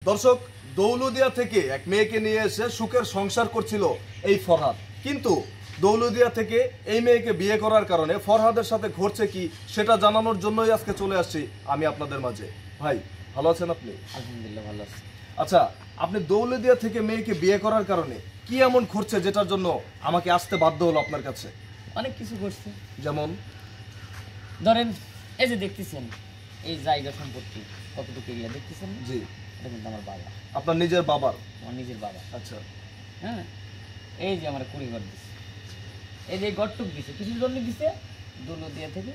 দর্শক, দৌলদিয়া থেকে এক মেয়েকে নিয়ে এসে সুখের সংসার করছিল এই ফরহাদ, কিন্তু দৌলদিয়া থেকে এই মেয়েকে বিয়ে করার কারণে ফরহাদের সাথে ঘটছে কি সেটা জানানোর জন্যই আজকে চলে আসছি আমি আপনাদের মাঝে। ভাই, ভালো আছেন আপনি? আলহামদুলিল্লাহ ভালো আছি। আচ্ছা, আপনি দৌলদিয়া থেকে মেয়েকে বিয়ে করার কারণে কি এমন ঘটছে যেটার জন্য আমাকে আসতে বাধ্য হলো আপনার কাছে? অনেক কিছু করছে, যেমন ধরেন এই যে দেখতেছেন এই জায়গা সম্পত্তি কতটুকু এরিয়া দেখতেছেন, জি, এটা কিন্তু আমার বাবা, আপনার নিজের বাবার? আমার নিজের বাবা। আচ্ছা, হ্যাঁ, এই যে আমার কুড়ি ঘর দিচ্ছে, এই যে ঘরটুক দিছে কিছুর জন্য দিছে, দৌলদিয়া থেকে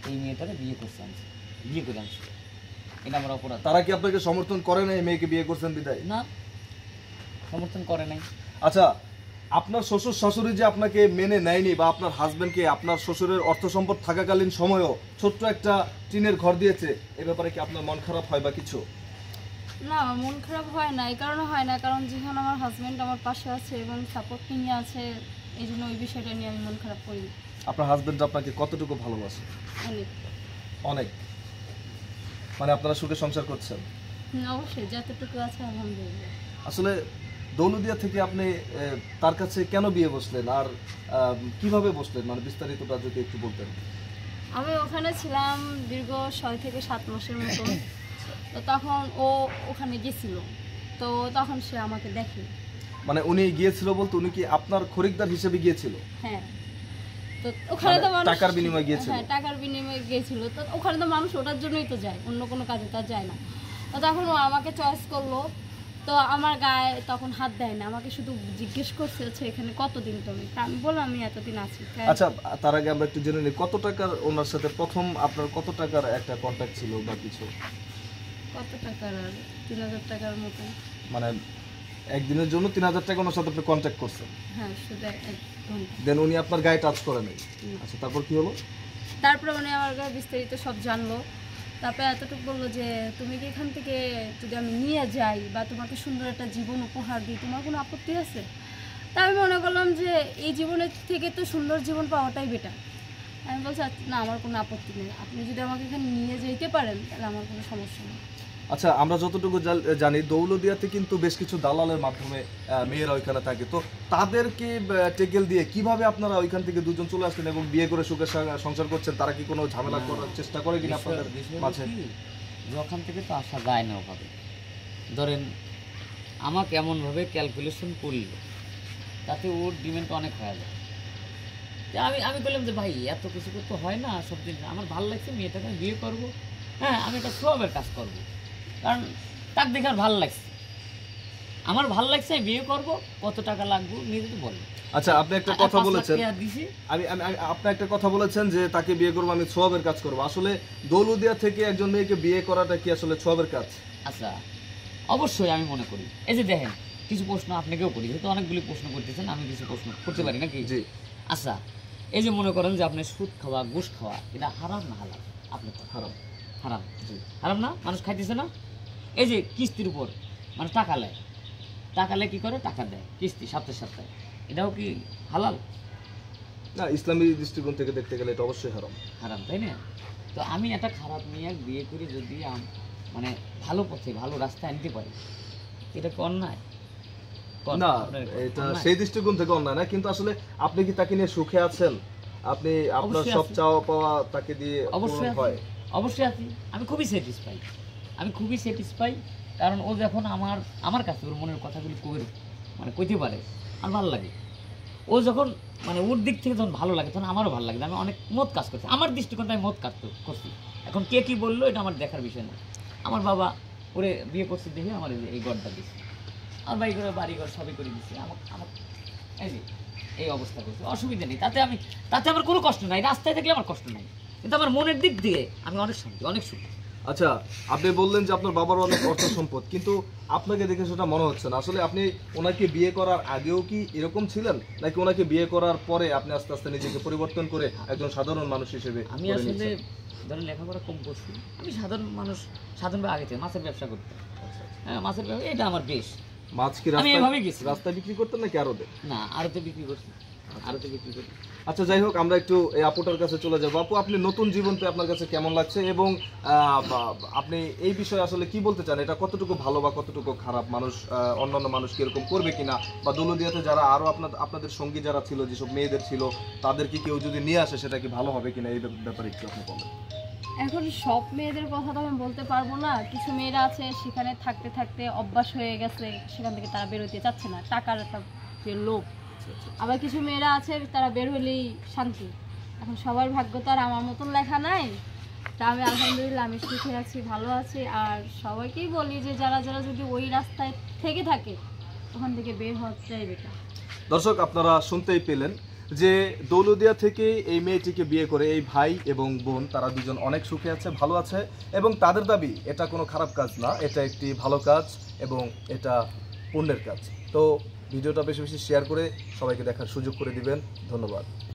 এই মেয়েটাকে বিয়ে করছে আনছে, বিয়ে করে আনছে, এটা আমার অপরাধ। তারা কি আপনাকে সমর্থন করে না এই মেয়েকে বিয়ে করছেন বিদায়? না, সমর্থন করে নাই। আচ্ছা, আপনার শ্বশুর শাশুড়ি যে আপনাকে মেনে নেয়নি বা আপনার হাজবেন্ডকে আপনার শ্বশুরের অর্থ সম্পদ থাকাকালীন সময়েও ছোট্ট একটা টিনের ঘর দিয়েছে, এ ব্যাপারে কি আপনার মন খারাপ হয় বা কিছু? না, মন খারাপ হয় না, এই কারণে হয় না কারণ যেখানে আমার হাজবেন্ড আমার পাশে আছে এবং সাপোর্ট নিয়ে আছে, এই জন্য ওই বিষয়টা নিয়ে আমি মন খারাপ করি। আপনার হাজবেন্ড আপনাকে কতটুকু ভালোবাসে? অনেক। অনেক? মানে আপনারা সুখে সংসার করছেন? অবশ্যই, যতটুকু আছে আলহামদুলিল্লাহ। আসলে দৌলদিয়া থেকে আপনি তার কাছে কেন বিয়ে বসলেন আর কিভাবে বসলেন, মানে বিস্তারিতটা যদি একটু বলতেন। আমি ওখানে ছিলাম দীর্ঘ 6 থেকে 7 মাসের মতো। তো তখন ও ওখানে গেছিল, তো তখন সে আমাকে দেখে। মানে উনি গিয়েছিল বলতে উনি কি আপনার খরিদ্দার হিসেবে গিয়েছিল? হ্যাঁ, তো ওখানে তো মানুষ টাকার বিনিময়ে গিয়েছিল? হ্যাঁ, টাকার বিনিময়ে গিয়েছিল। তো ওখানে তো মানুষ ওটার জন্যই তো যায়, অন্য কোনো কাজে তো যায় না। তো তখন ও আমাকে চয়েস করলো, তো আমার গায়ে তখন হাত দেয় না, আমাকে শুধু জিজ্ঞেস করছে হচ্ছে এখানে কতদিন তুমি। আমি বললাম আমি এতদিন আছি। আচ্ছা, তার আগে আমরা একটু জেনে নিই কত টাকার ওনার সাথে প্রথম আপনার কত টাকার একটা কন্ট্যাক্ট ছিল বা কিছু? কত টাকার? আর 3000 টাকার মতো। মানে একদিনের জন্য 3000 টাকা ওনার সাথে আপনি কন্ট্যাক্ট করছেন? হ্যাঁ, শুধু 1 ঘন্টা। দেন উনি আপনার গায়ে টাচ করে নাই? আচ্ছা, তারপর কি হলো? তারপরে উনি আমার গায়ে বিস্তারিত সব জানলো। তারপরে এতটুকু বললো যে তুমি কি এখান থেকে যদি আমি নিয়ে যাই বা তোমাকে সুন্দর একটা জীবন উপহার দিই, তোমার কোনো আপত্তি আছে? তা আমি মনে করলাম যে এই জীবনের থেকে তো সুন্দর জীবন পাওয়াটাই বেটার। আমি বলছি না, আমার কোনো আপত্তি নেই, আপনি যদি আমাকে এখানে নিয়ে যেতে পারেন তাহলে আমার কোনো সমস্যা নেই। আচ্ছা, আমরা যতটুকু জানি দৌলদিয়াতে কিন্তু বেশ কিছু দালালের মাধ্যমে মেয়েরা ওইখানে থাকে, তো তাদেরকে টেকেল দিয়ে কিভাবে আপনারা ওইখান থেকে দুজন চলে আসলেন এবং বিয়ে করে সুখে সংসার করছেন? তারা কি কোনো ঝামেলা করার চেষ্টা করে কিনা আপনাদের মাঝে? ওখান থেকে তো আসা যায় না ওভাবে। ধরেন আমাকে এমনভাবে ক্যালকুলেশন করল তাতে ওর ডিমান্ড অনেক হয়ে যায়। আমি আমি বললাম যে ভাই এত কিছু করতে হয় না, সব দিন আমার ভালো লাগছে, মেয়েটাকে আমি বিয়ে করবো। হ্যাঁ, আমি একটা সবের কাজ করবো, কারণ তার দেখে আর ভালো লাগছে, আমার ভালো লাগছে, আমি বিয়ে করবো। কত টাকা লাগবে নিজে তো বলবো। আচ্ছা, আপনি একটা কথা বলেছেন, আপনি একটা কথা বলেছেন যে তাকে বিয়ে করবো, আমি সওয়াবের কাজ করবো। আসলে দৌলদিয়া থেকে একজন মেয়েকে বিয়ে করাটা কি আসলে সওয়াবের কাজ? আচ্ছা, অবশ্যই আমি মনে করি। এই যে দেখেন, কিছু প্রশ্ন আপনাকেও করি, যেহেতু অনেকগুলি প্রশ্ন করতেছেন, আমি কিছু প্রশ্ন করতে পারি নাকি? জি। আচ্ছা, এই যে মনে করেন যে আপনি সুদ খাওয়া, ঘুষ খাওয়া, এটা হারাম না হালাল? আপনি হারাম। হারাম। জি, হারাম না? মানুষ খাইতেছে না? এই যে কিস্তির উপর মানে টাকা নেয়, টাকা নেয় কি করে? টাকা দেয় কিস্তি সপ্তাহে সপ্তাহে, এটাও কি হালাল? না, ইসলামী দৃষ্টিকোণ থেকে দেখতে গেলে এটা অবশ্যই হারাম। হারাম, তাই না? তো আমি একটা খারাপ মেয়ে বিয়ে করে যদি মানে ভালো পথে ভালো রাস্তায় আনতে পারি, এটা কি অন্যায়? না, এটা সেই দৃষ্টিকোণ থেকে অন্যায় না, কিন্তু আসলে আপনি কি তাকে নিয়ে সুখে আছেন? আপনি আপনার সব চাওয়া পাওয়া তাকে দিয়ে অবশ্যই হয়? অবশ্যই আছি, আমি খুবই স্যাটিসফাই, আমি খুবই স্যাটিসফাই। কারণ ও যখন আমার কাছে ওর মনের কথাগুলি মানে কইতে পারে, আমার ভালো লাগে। ও যখন মানে ওর দিক থেকে যখন ভালো লাগে তখন আমারও ভালো লাগে। আমি অনেক মত কাজ করছি, আমার দৃষ্টিকোণটা আমি মত কাজ করছি। এখন কে কী বললো এটা আমার দেখার বিষয় না। আমার বাবা ওরে বিয়ে করছে দেখে আমার এই ঘরটা দিচ্ছে, আমার বাড়িঘর সবই করে দিচ্ছে, আমার এই যে এই অবস্থা করছে, অসুবিধা নেই, তাতে আমার কোনো কষ্ট নাই। রাস্তায় থাকলে আমার কষ্ট নাই, কিন্তু আমার মনের দিক দিয়ে আমি অনেক শান্তি, অনেক সুখ। আচ্ছা, আপনি বললেন যে আপনার বাবার অনেক অর্থ সম্পদ, কিন্তু আপনাকে দেখে সেটা মনে হচ্ছে না। আসলে আপনি ওনাকে বিয়ে করার আগেও কি এরকম ছিলেন, নাকি ওনাকে বিয়ে করার পরে আপনি আস্তে আস্তে নিজেকে পরিবর্তন করে একজন সাধারণ মানুষ হিসেবে? আমি আসলে ধরেন লেখাপড়া কম করছি, আমি সাধারণ মানুষ, সাধারণভাবে আগে থেকে মাছের ব্যবসা করতাম। হ্যাঁ, মাছের ব্যবসা এটা আমার বেশ। মাছ কি আমি এভাবে গেছি, রাস্তায় বিক্রি করতেন নাকি আরতে? না, আরতে বিক্রি করছি। আরো তো বিক্রি করি। আচ্ছা, যাই হোক, আমরা একটু এই আপুটার কাছে চলে যাবো। আপু, আপনি নতুন জীবন পেয়ে আপনার কাছে কেমন লাগছে, এবং আপনি এই বিষয়ে আসলে কি বলতে চান? এটা কতটুকু ভালো বা কতটুকু খারাপ? মানুষ অন্যান্য মানুষ কিরকম করবে কিনা, বা দৌলতদিয়াতে যারা আরো আপনাদের সঙ্গী যারা ছিল, যেসব মেয়েদের ছিল, তাদেরকে কেউ যদি নিয়ে আসে সেটা কি ভালো হবে কিনা, এই ব্যাপারে একটু আপনি বলেন। এখন সব মেয়েদের কথা তো আমি বলতে পারবো না। কিছু মেয়েরা আছে সেখানে থাকতে থাকতে অভ্যাস হয়ে গেছে, সেখান থেকে তারা বেরোতে চাচ্ছে না, টাকার একটা যে লোভ। আবার কিছু মেয়েরা আছে তারা বের হলেই শান্তি। এখন সবার ভাগ্য তো আর আমার মতন লেখা নাই। তা আমি আলহামদুলিল্লাহ আমি সুখে আছি, ভালো আছি। আর সবাইকেই বলি যে যারা যারা যদি ওই রাস্তায় থেকে থাকে ওখান থেকে বের হওয়াটাই বেটার। দর্শক, আপনারা শুনতেই পেলেন যে দৌলতদিয়া থেকে এই মেয়েটিকে বিয়ে করে এই ভাই এবং বোন তারা দুজন অনেক সুখে আছে, ভালো আছে, এবং তাদের দাবি এটা কোনো খারাপ কাজ না, এটা একটি ভালো কাজ এবং এটা পুণ্যের কাজ। তো ভিডিওটা বেশি বেশি শেয়ার করে সবাইকে দেখার সুযোগ করে দিবেন। ধন্যবাদ।